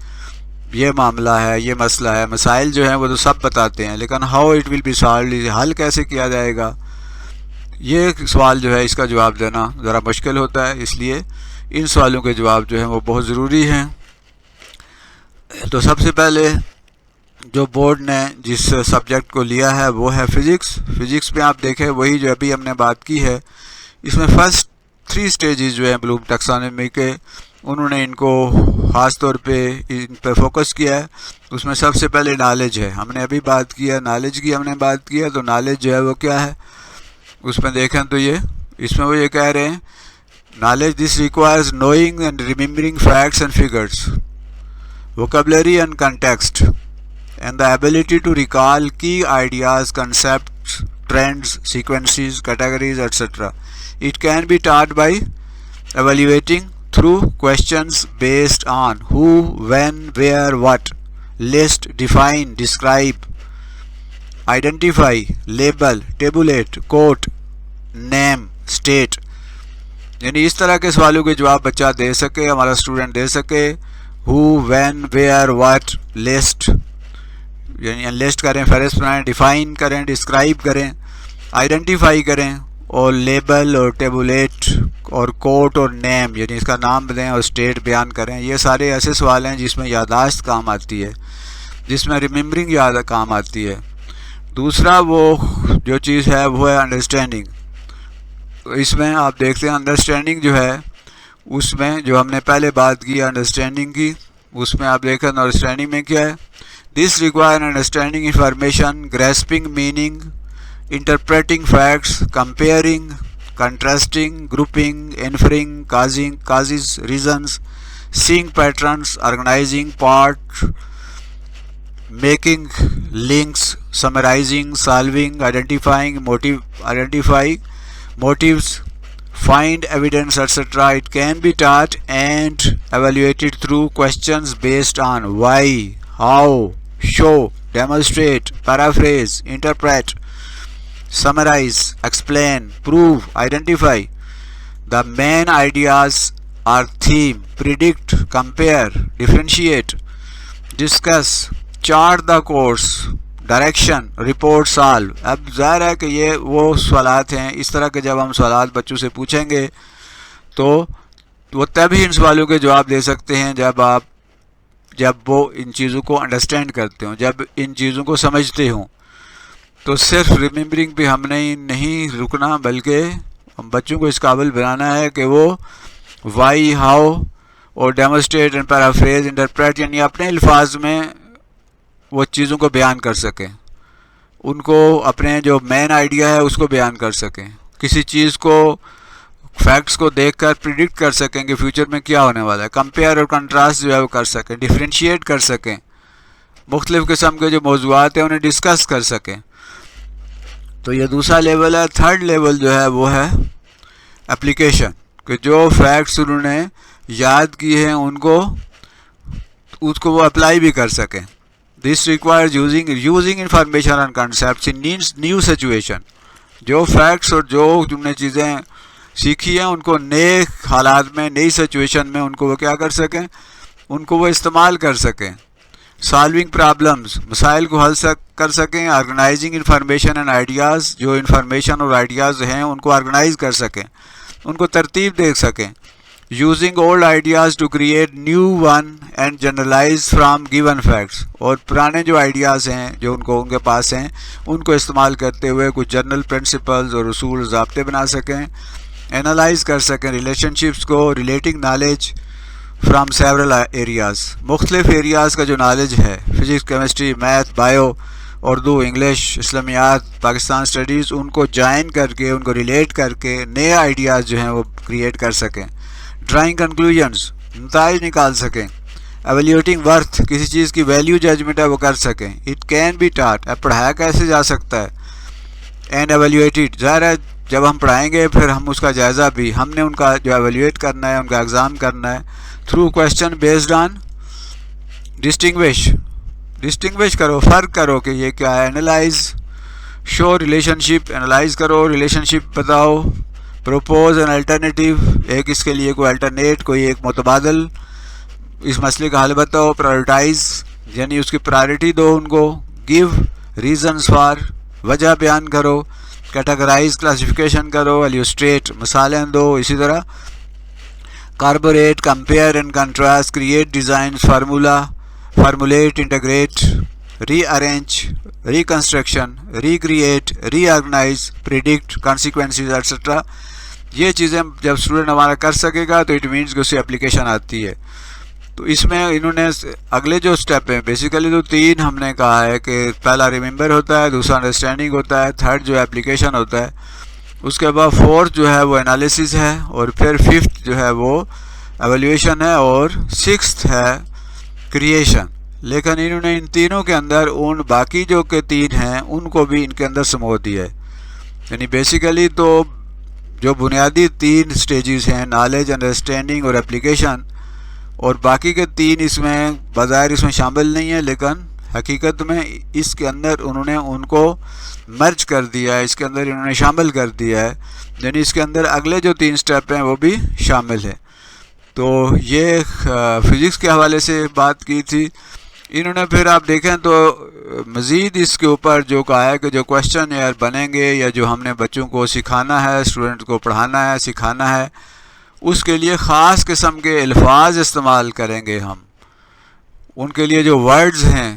یہ معاملہ ہے, یہ مسئلہ ہے, مسائل جو ہیں وہ تو سب بتاتے ہیں, لیکن how it will be solved, حل کیسے کیا جائے گا, یہ سوال جو ہے اس کا جواب دینا ذرا مشکل ہوتا ہے. اس لیے ان سوالوں کے جواب جو ہیں وہ بہت ضروری ہیں. تو سب سے پہلے جو بورڈ نے جس سبجیکٹ کو لیا ہے وہ ہے فزکس. فزکس میں آپ دیکھیں وہی جو ابھی ہم نے بات کی ہے, اس میں فرسٹ 3 سٹیجز جو ہیں بلوم ٹیکسانومی کے, انہوں نے ان کو خاص طور پہ ان پہ فوکس کیا ہے. اس میں سب سے پہلے نالج ہے, ہم نے ابھی بات کیا نالج کی, ہم نے بات کیا. تو نالج جو ہے وہ کیا ہے, اس میں دیکھیں تو یہ اس میں وہ یہ کہہ رہے ہیں knowledge this requires knowing and remembering facts and figures, vocabulary and context, and the ability to recall key ideas, concepts, trends, sequences, categories, etc. It can be taught by evaluating through questions based on who, when, where, what, list, define, describe, identify, label, tabulate, quote, name, state. یعنی اس طرح کے سوالوں کے جواب بچہ دے سکے, ہمارا اسٹوڈنٹ دے سکے. ہو, وین, ویئر, واٹ, لسٹ, یعنی لسٹ کریں, فہرست بنائیں, ڈیفائن کریں, ڈسکرائب کریں, آئیڈینٹیفائی کریں, اور لیبل اور ٹیبولیٹ اور کوٹ اور نیم یعنی اس کا نام دیں اور اسٹیٹ بیان کریں. یہ سارے ایسے سوال ہیں جس میں یادداشت کام آتی ہے, جس میں ریممبرنگ یاد کام آتی ہے. دوسرا وہ جو چیز ہے وہ ہے انڈرسٹینڈنگ. تو اس میں آپ دیکھتے ہیں انڈرسٹینڈنگ جو ہے اس میں جو ہم نے پہلے بات کی انڈرسٹینڈنگ کی, اس میں آپ دیکھیں انڈرسٹینڈنگ میں کیا ہے. This require understanding information, grasping meaning, interpreting facts, comparing, contrasting, grouping, inferring, causes, reasons, seeing patterns, organising part, making links, summarizing, solving, identifying motives, find evidence, etc. It can be taught and evaluated through questions based on why, how, show, demonstrate, paraphrase, interpret, summarize, explain, prove, identify. The main ideas are theme, predict, compare, differentiate, discuss, chart the course, direction, report, solve. اب ظاہر ہے کہ یہ وہ سوالات ہیں, اس طرح کے جب ہم سوالات بچوں سے پوچھیں گے تو وہ تبھی ان سوالوں کے جواب دے سکتے ہیں جب وہ ان چیزوں کو انڈرسٹینڈ کرتے ہوں, جب ان چیزوں کو سمجھتے ہوں. تو صرف ریممبرنگ پہ ہم نے نہیں رکنا بلکہ ہم بچوں کو اس قابل بنانا ہے کہ وہ وائی, ہاؤ اور ڈیمونسٹریٹ اینڈ پیرافریز, انٹرپریٹ یعنی اپنے الفاظ میں وہ چیزوں کو بیان کر سکیں, ان کو اپنے جو مین آئیڈیا ہے اس کو بیان کر سکیں, کسی چیز کو فیکٹس کو دیکھ کر پریڈکٹ کر سکیں کہ فیوچر میں کیا ہونے والا ہے, کمپیئر اور کنٹراسٹ جو ہے وہ کر سکیں, ڈیفرینشیٹ کر سکیں, مختلف قسم کے جو موضوعات ہیں انہیں ڈسکس کر سکیں. تو یہ دوسرا لیول ہے. تھرڈ لیول جو ہے وہ ہے اپلیکیشن, کہ جو فیکٹس انہوں نے یاد کیے ہیں اس کو وہ اپلائی بھی کر سکیں. This requires using information and concepts in new situation. جو فیکٹس اور جو تم نے چیزیں سیکھی ہیں ان کو نئے حالات میں, نئی سچویشن میں ان کو وہ کیا کر سکیں, ان کو وہ استعمال کر سکیں. سالونگ پرابلمز, مسائل کو حل کر سکیں. آرگنائزنگ انفارمیشن اینڈ آئیڈیاز, جو انفارمیشن اور آئیڈیاز ہیں ان کو آرگنائز کر سکیں, ان کو ترتیب دے سکیں. Using old ideas to create new one and generalize from given facts. اور پرانے جو آئیڈیاز ہیں جو ان کے پاس ہیں ان کو استعمال کرتے ہوئے کچھ جنرل پرنسپلز اور اصول ضابطے بنا سکیں. انالائز کر سکیں ریلیشن شپس کو, relating knowledge from several areas, مختلف ایریاز کا جو نالج ہے, physics, chemistry, math, bio, Urdu, English, اسلامیات, پاکستان اسٹڈیز, ان کو جوائن کر کے, ان کو ریلیٹ کر کے نئے آئیڈیاز جو ہیں وہ کریٹ کر سکیں. ڈرائنگ کنکلوژنز, نتائج نکال سکیں. ایویلیوٹنگ ورتھ, کسی چیز کی ویلیو ججمنٹ ہے وہ کر سکیں. اٹ کین بی ٹاٹ, اب پڑھایا کیسے جا سکتا ہے. اینڈ ایویلیویٹڈ, ظاہر ہے جب ہم پڑھائیں گے پھر ہم اس کا جائزہ بھی ہم نے ان کا جو ایویلیویٹ کرنا ہے, ان کا ایگزام کرنا ہے through question based on distinguish کرو, فرق کرو کہ یہ کیا ہے. Analyse, show relationship, analyse کرو, ریلیشن شپ بتاؤ. پروپوز این الٹرنیٹیو, ایک اس کے لیے کوئی الٹرنیٹ, کوئی ایک متبادل اس مسئلے کا حل بتاؤ. پرائورٹائز یعنی اس کی پرائرٹی دو ان کو. گیو ریزنس فار, وجہ بیان کرو. کیٹاگرائز, کلاسیفیکیشن کرو. ایلیوسٹریٹ, مثالیں دو. اسی طرح corroborate, compare and contrast. Create designs, formulate, integrate, rearrange, reconstruction, recreate, reorganise, predict, consequences etcetera. یہ چیزیں جب اسٹوڈنٹ ہمارا کر سکے گا تو اٹ مینس کہ اس سے اپلیکیشن آتی ہے. تو اس میں انہوں نے اگلے جو اسٹیپ ہیں بیسیکلی تو تین ہم نے کہا ہے کہ پہلا ریممبر ہوتا ہے, دوسرا انڈرسٹینڈنگ ہوتا ہے, تھرڈ جو ہے اپلیکیشن ہوتا ہے. اس کے بعد فورتھ جو ہے وہ انالیسس ہے, اور پھر ففتھ جو ہے وہ ایویلیویشن ہے, اور سکستھ ہے کریشن. لیکن انہوں نے ان تینوں کے اندر ان باقی جو کہ تین ہیں ان کو بھی ان کے اندر سمو دیا ہے. یعنی بیسیکلی تو جو بنیادی تین سٹیجز ہیں, نالج, انڈرسٹینڈنگ اور اپلیکیشن, اور باقی کے تین اس میں بظاہر اس میں شامل نہیں ہیں, لیکن حقیقت میں اس کے اندر انہوں نے ان کو مرج کر دیا ہے, اس کے اندر انہوں نے شامل کر دیا ہے. یعنی اس کے اندر اگلے جو تین سٹیپ ہیں وہ بھی شامل ہیں. تو یہ فزکس کے حوالے سے بات کی تھی. انہوں نے پھر آپ دیکھیں تو مزید اس کے اوپر جو کہا ہے کہ جو کویشچن ایئر بنیں گے یا جو ہم نے بچوں کو سکھانا ہے، اسٹوڈنٹ کو پڑھانا ہے، سکھانا ہے، اس کے لیے خاص قسم کے الفاظ استعمال کریں گے ہم. ان کے لیے جو ورڈز ہیں،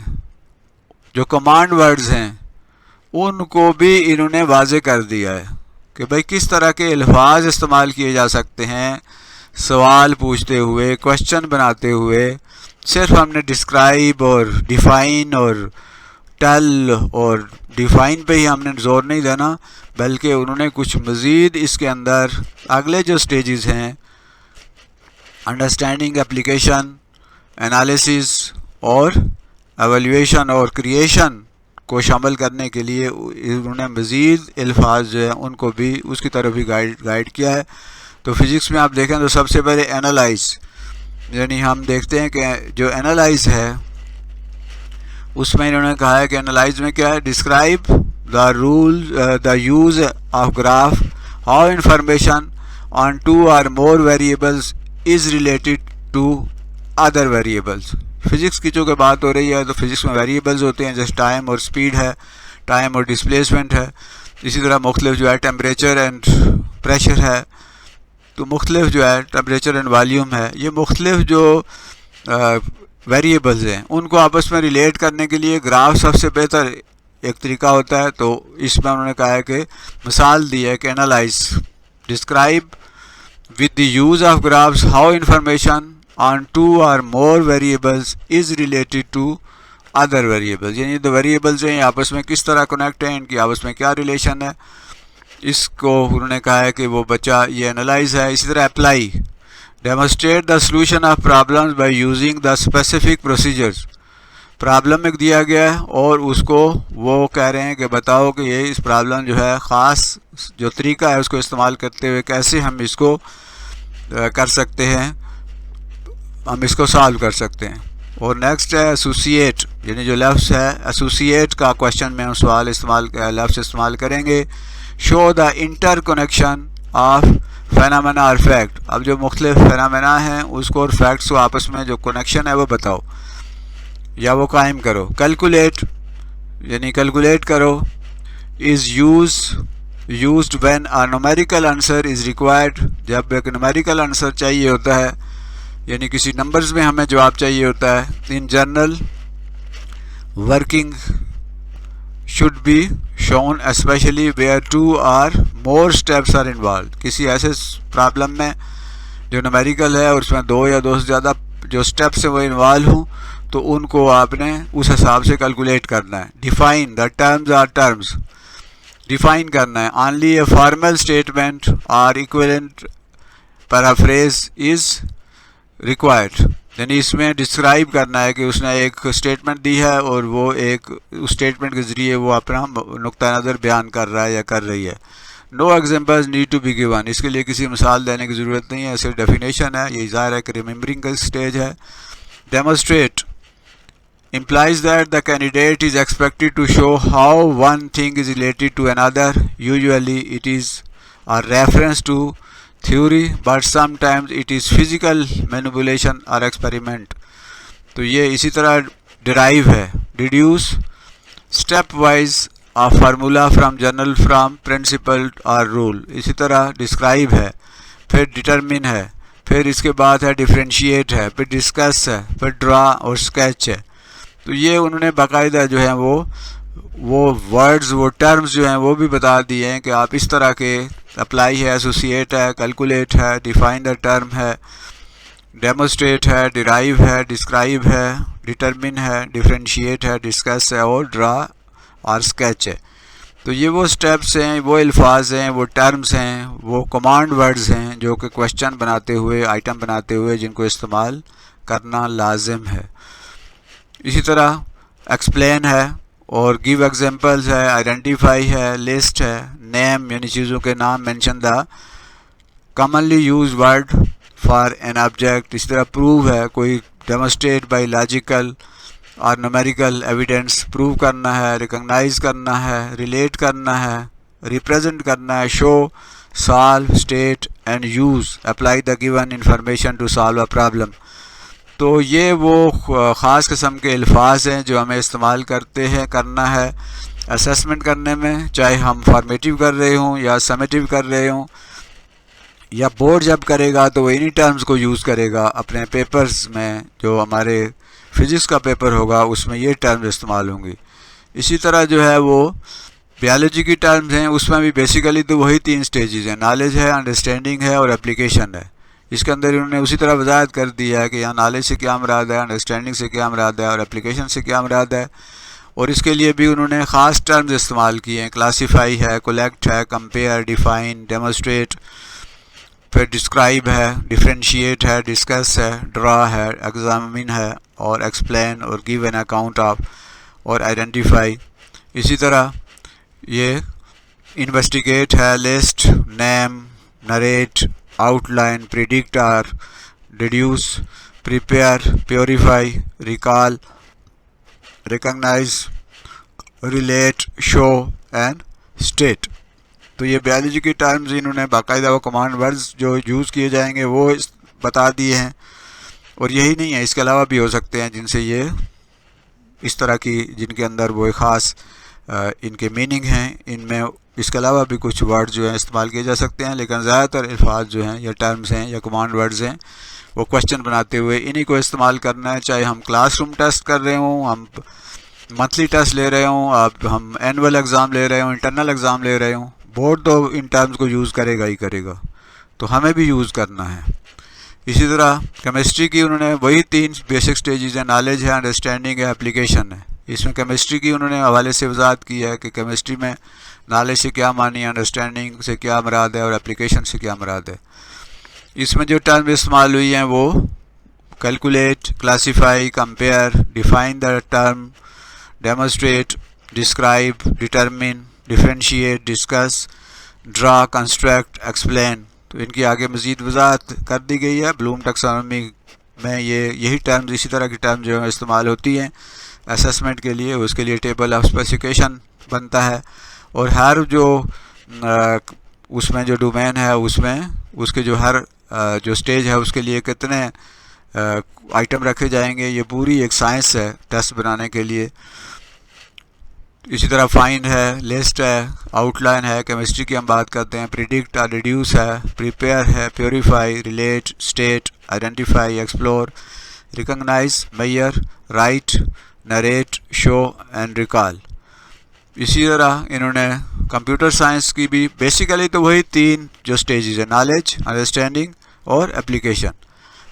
جو کمانڈ ورڈز ہیں، ان کو بھی انہوں نے واضح کر دیا ہے کہ بھئی کس طرح کے الفاظ استعمال کیے جا سکتے ہیں سوال پوچھتے ہوئے، کویشچن بناتے ہوئے. صرف ہم نے ڈسکرائب اور ڈیفائن اور ٹیل اور ڈیفائن پہ ہی ہم نے زور نہیں دینا، بلکہ انہوں نے کچھ مزید اس کے اندر اگلے جو سٹیجز ہیں، انڈرسٹینڈنگ، اپلیکیشن، انالیسس اور ایویلیویشن اور کریشن کو شامل کرنے کے لیے انہوں نے مزید الفاظ جو ہیں ان کو بھی اس کی طرف بھی گائیڈ کیا ہے. تو فزکس میں آپ دیکھیں تو سب سے پہلے اینالائز، یعنی ہم دیکھتے ہیں کہ جو اینالائز ہے اس میں انہوں نے کہا ہے کہ اینالائز میں کیا ہے، describe the use of graph, how information on 2 or more variables is related to other variables. Physics کی چونکہ بات ہو رہی ہے تو فزکس میں ویریبلز ہوتے ہیں، جیسے ٹائم اور سپیڈ ہے، ٹائم اور ڈسپلیسمنٹ ہے. اسی طرح مختلف جو ہے ٹیمپریچر اینڈ پریشر ہے، تو مختلف جو ہے ٹیمپریچر اینڈ والیوم ہے. یہ مختلف جو ویریبلز ہیں ان کو آپس میں ریلیٹ کرنے کے لیے گراف سب سے بہتر ایک طریقہ ہوتا ہے. تو اس میں انہوں نے کہا ہے کہ مثال دی ہے کہ analyse, describe with the use of graphs how information on 2 or more variables is related to other variables. یعنی دو ویریبلز ہیں آپس میں کس طرح کنیکٹ ہیں، ان کی آپس میں کیا ریلیشن ہے، اس کو انہوں نے کہا ہے کہ وہ بچہ یہ انالائز ہے. اسی طرح apply, demonstrate the solution of problems by using the specific procedures. Problem ایک دیا گیا ہے اور اس کو وہ کہہ رہے ہیں کہ بتاؤ کہ یہ اس پرابلم جو ہے خاص جو طریقہ ہے اس کو استعمال کرتے ہوئے کیسے ہم اس کو کر سکتے ہیں، ہم اس کو سالو کر سکتے ہیں. اور نیکسٹ ہے ایسوسیٹ، یعنی جو لفظ ہے ایسوسیٹ کا کویشچن میں ہم سوال لفظ استعمال کریں گے. شو دا انٹر کنیکشن آف فینامنا اور فیکٹ. اب جو مختلف فینامنا ہیں اس کو اور فیکٹس کو آپس میں جو کنیکشن ہے وہ بتاؤ یا وہ قائم کرو. کیلکولیٹ، یعنی کیلکولیٹ کرو. از used when a numerical answer is required. جب ایک numerical answer چاہیے ہوتا ہے، یعنی کسی نمبرز میں ہمیں جواب چاہیے ہوتا ہے. in general working should be shown especially where 2 or more steps are involved. کسی ایسے پرابلم میں جو numerical ہے اور اس میں 2 یا 2 سے زیادہ جو steps ہیں وہ انوالو ہوں تو ان کو آپ نے اس حساب سے کیلکولیٹ کرنا ہے. define the terms or terms، define کرنا ہے. only a formal statement or equivalent paraphrase is required. یعنی اس میں ڈسکرائب کرنا ہے کہ اس نے ایک اسٹیٹمنٹ دی ہے اور وہ ایک اس اسٹیٹمنٹ کے ذریعے وہ اپنا نقطہ نظر بیان کر رہا ہے یا کر رہی ہے. no examples need to be given. اس کے لیے کسی مثال دینے کی ضرورت نہیں ہے، صرف ڈیفینیشن ہے. یہ ظاہر ہے کہ ریممبرنگ کا اسٹیج ہے. demonstrate implies that the candidate is expected to show how one thing is related to another. Usually it is a reference to theory, but sometimes it is physical manipulation or experiment. تو یہ اسی طرح derive ہے. deduce step wise a formula from journal from principle or rule. اسی طرح describe ہے، پھر determine ہے، پھر اس کے بعد ہے differentiate ہے، پھر discuss ہے، پھر draw اور sketch ہے. تو یہ انہوں نے باقاعدہ جو ہیں وہ ورڈز، وہ ٹرمز جو ہیں وہ بھی بتا دیے ہیں کہ آپ اس طرح کے اپلائی ہے، ایسوسیٹ ہے، کیلکولیٹ ہے، ڈیفائن دا ٹرم ہے، ڈیمونسٹریٹ ہے، ڈیرائیو ہے، ڈسکرائب ہے، ڈٹرمن ہے، ڈیفرینشیٹ ہے، ڈسکس ہے اور ڈرا اور اسکیچ ہے. تو یہ وہ سٹیپس ہیں، وہ الفاظ ہیں، وہ ٹرمز ہیں، وہ کمانڈ ورڈز ہیں جو کہ کویشچن بناتے ہوئے، آئٹم بناتے ہوئے جن کو استعمال کرنا لازم ہے. اسی طرح ایکسپلین ہے اور گیو ایگزامپلز ہے، آئیڈینٹیفائی ہے، لسٹ ہے، نیم یعنی چیزوں کے نام mention the commonly use word for an object. اسی طرح پروو ہے، کوئی ڈیمونسٹریٹ بائی لاجیکل اور نومیریکل ایویڈنس، پروو کرنا ہے، ریکگنائز کرنا ہے، ریلیٹ کرنا ہے، ریپرزینٹ کرنا ہے. Show, solve, state and use apply the given information to solve a problem. تو یہ وہ خاص قسم کے الفاظ ہیں جو ہمیں استعمال کرنا ہے اسیسمنٹ کرنے میں، چاہے ہم فارمیٹیو کر رہے ہوں یا سمیٹیو کر رہے ہوں، یا بورڈ جب کرے گا تو وہ انہی ٹرمز کو یوز کرے گا اپنے پیپرز میں، جو ہمارے فزکس کا پیپر ہوگا اس میں یہ ٹرمز استعمال ہوں گی۔ اسی طرح جو ہے وہ بیالوجی کی ٹرمز ہیں، اس میں بھی بیسیکلی تو وہی 3 سٹیجز ہیں، نالج ہے، انڈرسٹینڈنگ ہے اور اپلیکیشن ہے۔ اس کے اندر انہوں نے اسی طرح وضاحت کر دیا ہے کہ یہاں نالج سے کیا مراد ہے، انڈرسٹینڈنگ سے کیا مراد ہے اور اپلیکیشن سے کیا مراد ہے، اور اس کے لیے بھی انہوں نے خاص ٹرمز استعمال کیے ہیں، کلاسیفائی ہے، کولیکٹ ہے، کمپیئر، ڈیفائن، ڈیمونسٹریٹ، پھر ڈسکرائب ہے، ڈیفرینشیٹ ہے، ڈسکس ہے، ڈرا ہے، ایگزامن ہے اور ایکسپلین اور گیو این اکاؤنٹ آف اور آئیڈینٹیفائی۔ اسی طرح یہ انویسٹیگیٹ ہے، list, name, narrate, outline, predict or, deduce, prepare, purify, recall, recognise, relate, show and state. تو یہ بیالوجی کی ٹرمز انہوں نے باقاعدہ وہ کمانڈ ورڈز جو یوز کیے جائیں گے وہ بتا دیے ہیں، اور یہی نہیں ہے، اس کے علاوہ بھی ہو سکتے ہیں جن سے یہ اس طرح کی جن کے اندر وہ خاص ان کے میننگ ہیں، ان میں اس کے علاوہ بھی کچھ ورڈ جو ہیں استعمال کیے جا سکتے ہیں، لیکن زیادہ تر الفاظ جو ہیں یا ٹرمز ہیں یا کمانڈ ورڈز ہیں وہ کوشچن بناتے ہوئے انہی کو استعمال کرنا ہے، چاہے ہم کلاس روم ٹیسٹ کر رہے ہوں، ہم منتھلی ٹیسٹ لے رہے ہوں، اب ہم اینول ایگزام لے رہے ہوں، انٹرنل ایگزام لے رہے ہوں، بورڈ تو ان ٹرمز کو یوز کرے گا ہی کرے گا، تو ہمیں بھی یوز کرنا ہے۔ اسی طرح کیمسٹری کی انہوں نے وہی 3 بیسک سٹیجز ہیں، نالج ہے، انڈرسٹینڈنگ ہے، اپلیکیشن ہے۔ اس میں کیمسٹری کی انہوں نے حوالے سے وضاحت کی ہے کہ کیمسٹری میں نالج سے کیا معنی ہے، انڈرسٹینڈنگ سے کیا مراد ہے اور اپلیکیشن سے کیا مراد ہے۔ اس میں جو ٹرم استعمال ہوئی ہیں وہ calculate, classify, compare, define the term, demonstrate, describe, determine, differentiate, discuss, draw, construct, explain. تو ان کی آگے مزید وضاحت کر دی گئی ہے۔ بلوم ٹیکسانومی میں یہی ٹرمز، اسی طرح کی ٹرم جو ہے استعمال ہوتی ہیں اسیسمنٹ کے لیے، اس کے لیے ٹیبل آف اسپیسیفکیشن بنتا ہے، اور ہر جو اس میں جو ڈومین ہے اس میں اس کے جو ہر جو سٹیج ہے اس کے لیے کتنے آئٹم رکھے جائیں گے، یہ پوری ایک سائنس ہے ٹیسٹ بنانے کے لیے۔ اسی طرح فائنڈ ہے، لسٹ ہے، آؤٹ لائن ہے، کیمسٹری کی ہم بات کرتے ہیں، پریڈکٹ اور ریڈیوس ہے، پریپیئر ہے، purify, relate, state, identify, explore, recognise, measure, write, narrate, show and recall. اسی طرح انہوں نے کمپیوٹر سائنس کی بھی بیسیکلی تو وہی 3 جو سٹیجز ہیں، نالج، انڈرسٹینڈنگ اور اپلیکیشن۔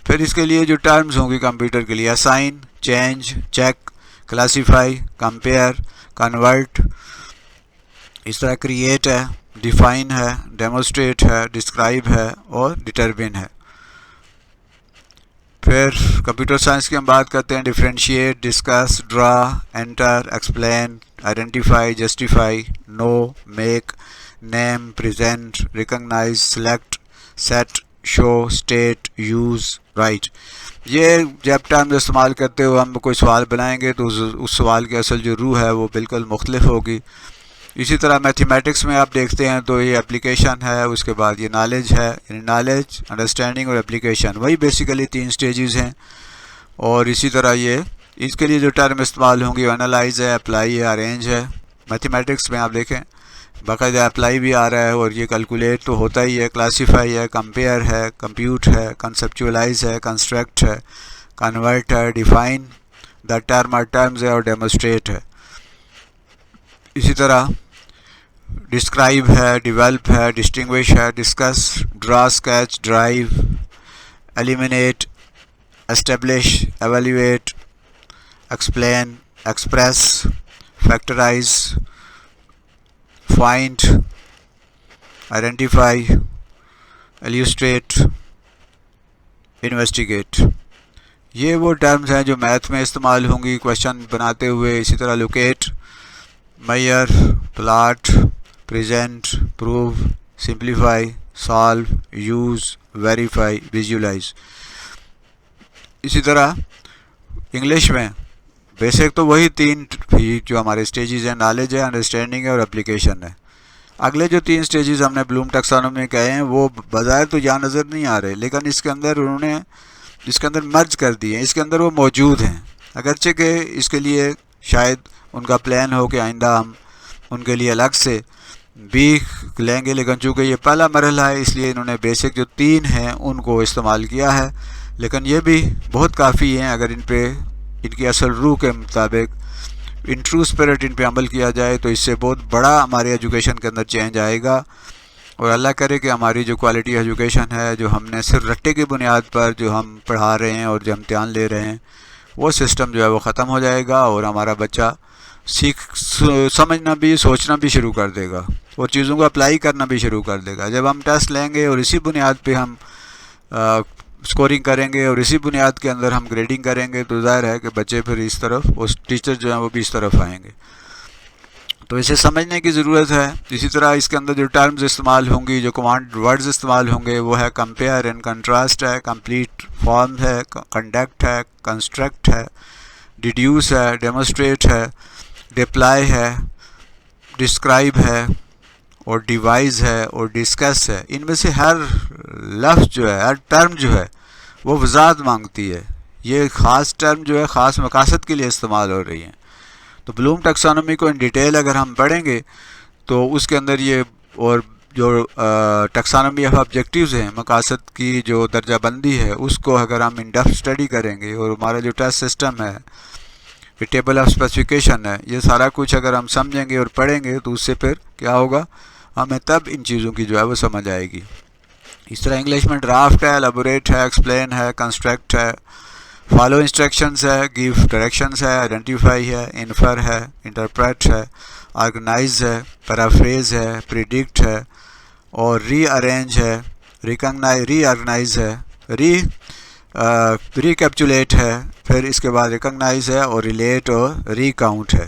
پھر اس کے لیے جو ٹرمز ہوں گی کمپیوٹر کے لیے، assign, change, check, classify, compare, convert, اس طرح کریٹ ہے، ڈیفائن ہے، ڈیمونسٹریٹ ہے، ڈسکرائب ہے اور ڈٹرمن ہے۔ پھر کمپیوٹر سائنس کی ہم بات کرتے ہیں، ڈیفرینشیٹ، ڈسکس، ڈرا، انٹر، ایکسپلین، آئیڈینٹیفائی، جسٹیفائی، نو، میک، نیم، پریزنٹ، ریکگنائز، سلیکٹ، سیٹ، شو، اسٹیٹ، یوز، رائٹ۔ یہ جب ٹرم استعمال کرتے ہوئے ہم کوئی سوال بنائیں گے تو اس سوال کی اصل جو روح ہے وہ بالکل مختلف ہوگی۔ اسی طرح میتھمیٹکس میں آپ دیکھتے ہیں تو یہ اپلیکیشن ہے، اس کے بعد یہ نالج ہے، یعنی نالج، انڈرسٹینڈنگ اور اپلیکیشن، وہی بیسیکلی 3 سٹیجز ہیں۔ اور اسی طرح یہ اس کے لیے جو ٹرم استعمال ہوں گی، انالائز ہے، اپلائی ہے، ارینج ہے۔ میتھمیٹکس میں آپ دیکھیں باقاعدہ اپلائی بھی آ رہا ہے، اور یہ کیلکولیٹ تو ہوتا ہی ہے، کلاسیفائی ہے، کمپیئر ہے، کمپیوٹ ہے، کنسیپچولائز ہے، کنسٹرکٹ ہے، کنورٹ ہے، ڈیفائن دا ٹرم اور ٹرمز ہے، اور ڈیمونسٹریٹ ہے۔ اسی طرح ڈسکرائب ہے، ڈیولپ ہے، ڈسٹنگوش ہے، discuss, draw, sketch, derive, eliminate, establish, evaluate, explain, express, factorise, find, identify, illustrate, investigate. یہ وہ ٹرمز ہیں جو میتھ میں استعمال ہوں گی کویشچن بناتے ہوئے۔ اسی طرح locate, measure, plot, present, prove, simplify, solve, use, verify, visualise. اسی طرح انگلش میں بیسک تو وہی 3 جو ہمارے سٹیجز ہیں، نالج ہے، انڈرسٹینڈنگ ہے اور اپلیکیشن ہے۔ اگلے جو 3 سٹیجز ہم نے بلوم ٹیکسانومی میں کہے ہیں وہ بظاہر تو یہاں نظر نہیں آ رہے، لیکن اس کے اندر انہوں نے جس کے اندر مرج کر دیے، اس کے اندر وہ موجود ہیں، اگرچہ کہ اس کے لیے شاید ان کا پلان ہو کہ آئندہ ہم ان کے لیے الگ سے بھی لیں گے، لیکن چونکہ یہ پہلا مرحلہ ہے اس لیے انہوں نے بیسک جو 3 ہیں ان کو استعمال کیا ہے، لیکن یہ بھی بہت کافی ہیں اگر ان کی اصل روح کے مطابق ان ٹرو اسپرٹ ان پہ عمل کیا جائے تو اس سے بہت بڑا ہمارے ایجوکیشن کے اندر چینج آئے گا، اور اللہ کرے کہ ہماری جو کوالٹی ایجوکیشن ہے، جو ہم نے صرف رٹے کی بنیاد پر جو ہم پڑھا رہے ہیں اور جو امتحان لے رہے ہیں، وہ سسٹم جو ہے وہ ختم ہو جائے گا، اور ہمارا بچہ سمجھنا بھی، سوچنا بھی شروع کر دے گا اور چیزوں کو اپلائی کرنا بھی شروع کر دے گا۔ جب ہم ٹیسٹ لیں گے اور اسی بنیاد پہ ہم اسکورنگ کریں گے اور اسی بنیاد کے اندر ہم گریڈنگ کریں گے تو ظاہر ہے کہ بچے پھر اس طرف، اس ٹیچر جو ہیں وہ بھی اس طرف آئیں گے، تو اسے سمجھنے کی ضرورت ہے۔ اسی طرح اس کے اندر جو ٹرمز استعمال ہوں گی، جو کمانڈ ورڈز استعمال ہوں گے، وہ ہے کمپیئر اینڈ کنٹراسٹ ہے، کمپلیٹ فارم ہے، کنڈکٹ ہے، کنسٹرکٹ ہے، ڈیڈیوس ہے، ڈیمونسٹریٹ ہے، ڈپلائی ہے، ڈسکرائب ہے، اور ڈیوائز ہے، اور ڈسکس ہے۔ ان میں سے ہر لفظ جو ہے، ہر ٹرم جو ہے وہ وضاحت مانگتی ہے، یہ خاص ٹرم جو ہے خاص مقاصد کے لیے استعمال ہو رہی ہیں۔ تو بلوم ٹیکسانومی کو ان ڈیٹیل اگر ہم پڑھیں گے تو اس کے اندر یہ، اور جو ٹیکسانومی آف آبجیکٹیوز ہیں، مقاصد کی جو درجہ بندی ہے، اس کو اگر ہم ان ڈیپتھ اسٹڈی کریں گے، اور ہمارا جو ٹیسٹ سسٹم ہے، یہ ٹیبل آف اسپیسیفکیشن ہے، یہ سارا کچھ اگر ہم سمجھیں گے اور پڑھیں گے تو اس سے پھر کیا ہوگا، ہمیں تب ان چیزوں کی جو ہے وہ سمجھ آئے گی۔ اس طرح انگلش میں ڈرافٹ ہے، ایلیبوریٹ ہے، ایکسپلین ہے، کنسٹرکٹ ہے، فالو انسٹرکشنز ہے، گیو ڈائریکشنز ہے، آئیڈینٹیفائی ہے، انفر ہے، انٹرپریٹ ہے، آرگنائز ہے، پیرافریز ہے، پریڈکٹ ہے، اور ری ارینج ہے، ری آرگنائز ہے، ریکیپچولیٹ ہے، پھر اس کے بعد ریکگنائز ہے، اور ریلیٹ اور ریکاؤنٹ ہے۔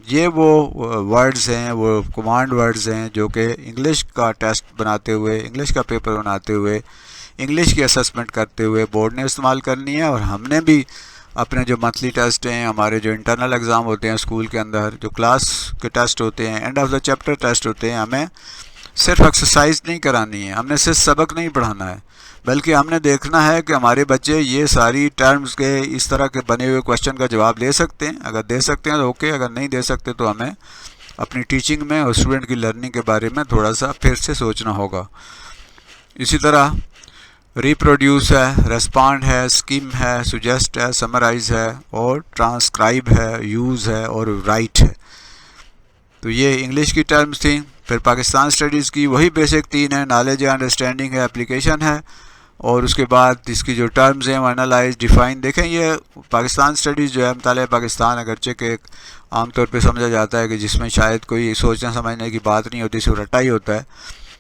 یہ وہ ورڈز ہیں، وہ کمانڈ ورڈز ہیں جو کہ انگلش کا ٹیسٹ بناتے ہوئے، انگلش کا پیپر بناتے ہوئے، انگلش کی اسسمنٹ کرتے ہوئے بورڈ نے استعمال کرنی ہے، اور ہم نے بھی اپنے جو منتھلی ٹیسٹ ہیں، ہمارے جو انٹرنل ایگزام ہوتے ہیں اسکول کے اندر، جو کلاس کے ٹیسٹ ہوتے ہیں، and of the chapter test ہوتے ہیں، ہمیں صرف ایکسرسائز نہیں کرانی ہے، ہم نے صرف سبق نہیں پڑھانا ہے، بلکہ ہم نے دیکھنا ہے کہ ہمارے بچے یہ ساری ٹرمز کے اس طرح کے بنے ہوئے کویشچن کا جواب دے سکتے ہیں۔ اگر دے سکتے ہیں تو اوکے، اگر نہیں دے سکتے تو ہمیں اپنی ٹیچنگ میں اور اسٹوڈنٹ کی لرننگ کے بارے میں تھوڑا سا پھر سے سوچنا ہوگا۔ اسی طرح ریپروڈیوس ہے، ریسپانڈ ہے، اسکیم ہے، سجیسٹ ہے، سمرائز ہے، اور ٹرانسکرائب ہے، یوز ہے، اور رائٹ ہے۔ تو یہ انگلش کی ٹرمز تھیں۔ پھر پاکستان اسٹڈیز کی وہی بیسک 3 ہیں، نالج ہے، انڈرسٹینڈنگ ہے، اپلیکیشن ہے، اور اس کے بعد اس کی جو ٹرمز ہیں وہ انالائز، ڈیفائن۔ دیکھیں یہ پاکستان اسٹڈیز جو ہے، مطالعہ پاکستان، اگرچہ کہ ایک عام طور پہ سمجھا جاتا ہے کہ جس میں شاید کوئی سوچنا سمجھنے کی بات نہیں ہوتی، صرف رٹا ہی ہوتا ہے،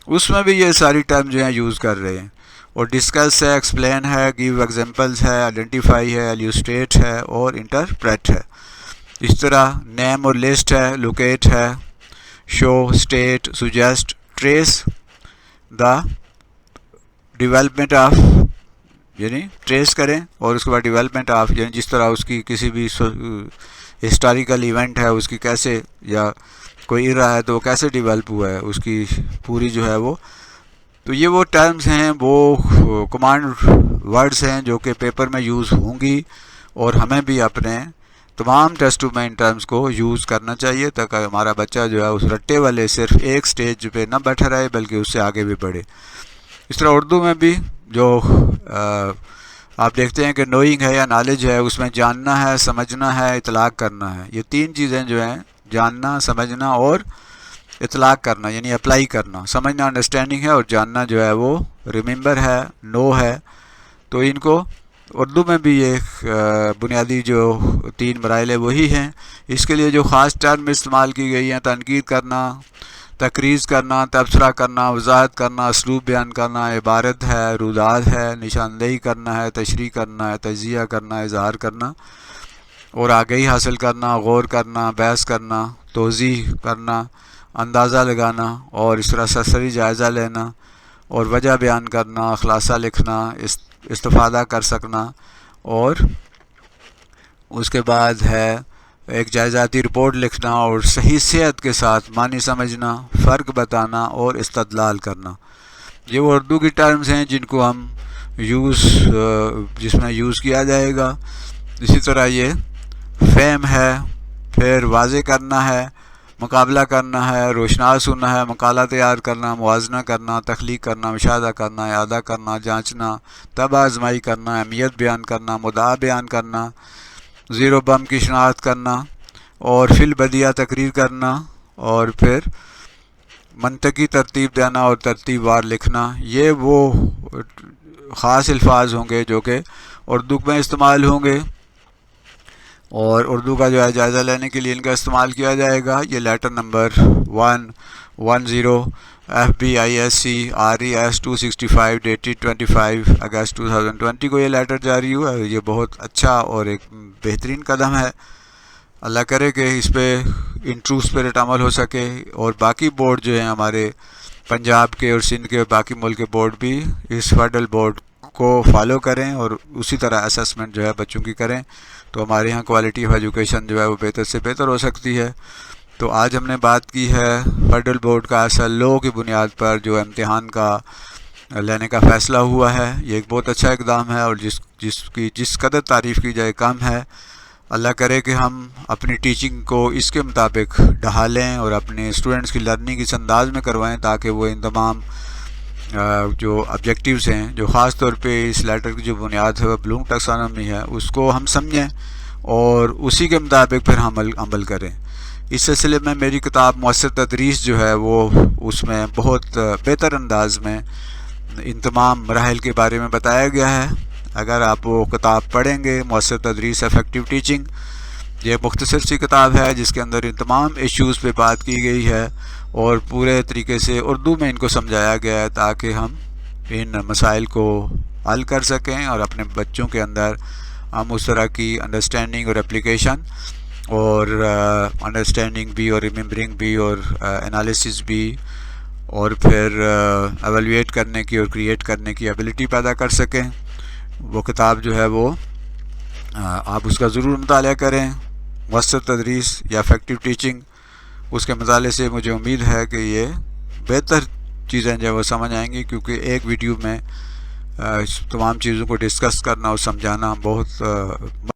اس میں بھی یہ ساری ٹرم جو ہیں یوز کر رہے ہیں۔ اور ڈسکس ہے، ایکسپلین ہے، گیو ایگزامپلز ہے، آئیڈینٹیفائی ہے، ایلیوسٹریٹ ہے، اور انٹرپریٹ ہے۔ اس طرح نیم اور لسٹ ہے، لوکیٹ ہے، show, state, suggest, trace the development of, یعنی ٹریس کریں، اور اس کے بعد ڈیولپمنٹ آف، یعنی جس طرح اس کی کسی بھی ہسٹوریکل ایونٹ ہے اس کی کیسے، یا کوئی ایرا ہے تو وہ کیسے ڈیولپ ہوا ہے، اس کی پوری جو ہے وہ۔ تو یہ وہ ٹرمز ہیں، وہ کمانڈ ورڈز ہیں جو کہ پیپر میں یوز ہوں گی، اور ہمیں بھی اپنے تمام ٹیسٹوں میں ان ٹرمز کو یوز کرنا چاہیے تاکہ ہمارا بچہ جو ہے اس رٹے والے صرف ایک سٹیج پہ نہ بیٹھا رہے بلکہ اس سے آگے بھی بڑھے۔ اس طرح اردو میں بھی جو آپ دیکھتے ہیں کہ نوئنگ ہے یا نالج ہے، اس میں جاننا ہے، سمجھنا ہے، اطلاق کرنا ہے۔ یہ 3 چیزیں جو ہیں، جاننا، سمجھنا اور اطلاق کرنا، یعنی اپلائی کرنا۔ سمجھنا انڈرسٹینڈنگ ہے، اور جاننا جو ہے وہ ریممبر ہے، نو ہے۔ تو ان کو اردو میں بھی یہ بنیادی جو 3 مراحل وہی ہیں۔ اس کے لیے جو خاص ٹرم استعمال کی گئی ہیں، تنقید کرنا، تقریض کرنا، تبصرہ کرنا، وضاحت کرنا، اسلوب بیان کرنا، عبارت ہے، روداد ہے، نشاندہی کرنا ہے، تشریح کرنا ہے، تجزیہ کرنا، اظہار کرنا، اور آگہی حاصل کرنا، غور کرنا، بحث کرنا، توضیح کرنا، اندازہ لگانا، اور اس طرح سرسری جائزہ لینا، اور وجہ بیان کرنا، خلاصہ لکھنا، استفادہ کر سکنا، اور اس کے بعد ہے ایک جائزاتی رپورٹ لکھنا، اور صحیح صحت کے ساتھ معنی سمجھنا، فرق بتانا، اور استدلال کرنا۔ یہ وہ اردو کی ٹرمز ہیں جن کو ہم جس میں یوز کیا جائے گا. اسی طرح یہ فہم ہے، پھر واضح کرنا ہے، مقابلہ کرنا ہے، روشناس ہونا ہے، مقالہ تیار کرنا، موازنہ کرنا، تخلیق کرنا، مشاہدہ کرنا، اعادہ کرنا، جانچنا، تب آزمائی کرنا، اہمیت بیان کرنا، مدعا بیان کرنا، زیر و بم کی شناخت کرنا، اور فی البدیہہ تقریر کرنا، اور پھر منطقی ترتیب دینا اور ترتیب وار لکھنا. یہ وہ خاص الفاظ ہوں گے جو کہ اردو میں استعمال ہوں گے، اور اردو کا جو ہے جائزہ لینے کے لیے ان کا استعمال کیا جائے گا. یہ letter number 110 FBISC RES 265 dated 25 اگست 2020 کو یہ لیٹر جاری ہوا ہے. یہ بہت اچھا اور ایک بہترین قدم ہے. اللہ کرے کہ اس پہ ان ٹرو اسپرٹ عمل ہو سکے، اور باقی بورڈ جو ہیں ہمارے پنجاب کے اور سندھ کے اور باقی ملک کے بورڈ بھی اس فیڈرل بورڈ کو فالو کریں اور اسی طرح اسسمنٹ جو ہے بچوں کی کریں، تو ہمارے یہاں کوالٹی آف ایجوکیشن جو ہے وہ بہتر سے بہتر ہو سکتی ہے. تو آج ہم نے بات کی ہے فیڈرل بورڈ کا اصل لاء کی بنیاد پر جو امتحان کا لینے کا فیصلہ ہوا ہے. یہ ایک بہت اچھا اقدام ہے، اور جس قدر تعریف کی جائے کم ہے. اللہ کرے کہ ہم اپنی ٹیچنگ کو اس کے مطابق ڈھالیں اور اپنے اسٹوڈنٹس کی لرننگ اس انداز میں کروائیں تاکہ وہ ان تمام جو آبجیکٹیوز ہیں، جو خاص طور پہ اس لیٹر کی جو بنیاد ہے وہ بلوم ٹیکسانومی ہے، اس کو ہم سمجھیں اور اسی کے مطابق پھر ہم عمل کریں. اس سلسلے میں میری کتاب مؤثر تدریس جو ہے وہ اس میں بہت بہتر انداز میں ان تمام مراحل کے بارے میں بتایا گیا ہے. اگر آپ وہ کتاب پڑھیں گے، مؤثر تدریس افیکٹو ٹیچنگ، یہ مختصر سی کتاب ہے جس کے اندر ان تمام ایشوز پہ بات کی گئی ہے اور پورے طریقے سے اردو میں ان کو سمجھایا گیا ہے تاکہ ہم ان مسائل کو حل کر سکیں اور اپنے بچوں کے اندر ہم اس طرح کی انڈرسٹینڈنگ اور اپلیکیشن اور انڈرسٹینڈنگ بھی اور ریممبرنگ بھی اور انالیسس بھی اور پھر ایویلویٹ کرنے کی اور کریٹ کرنے کی ایبلٹی پیدا کر سکیں. وہ کتاب جو ہے وہ آپ اس کا ضرور مطالعہ کریں. مؤثر تدریس یا افیکٹو ٹیچنگ، اس کے مطالعے سے مجھے امید ہے کہ یہ بہتر چیزیں جو وہ سمجھ آئیں گی، کیونکہ ایک ویڈیو میں تمام چیزوں کو ڈسکس کرنا اور سمجھانا بہت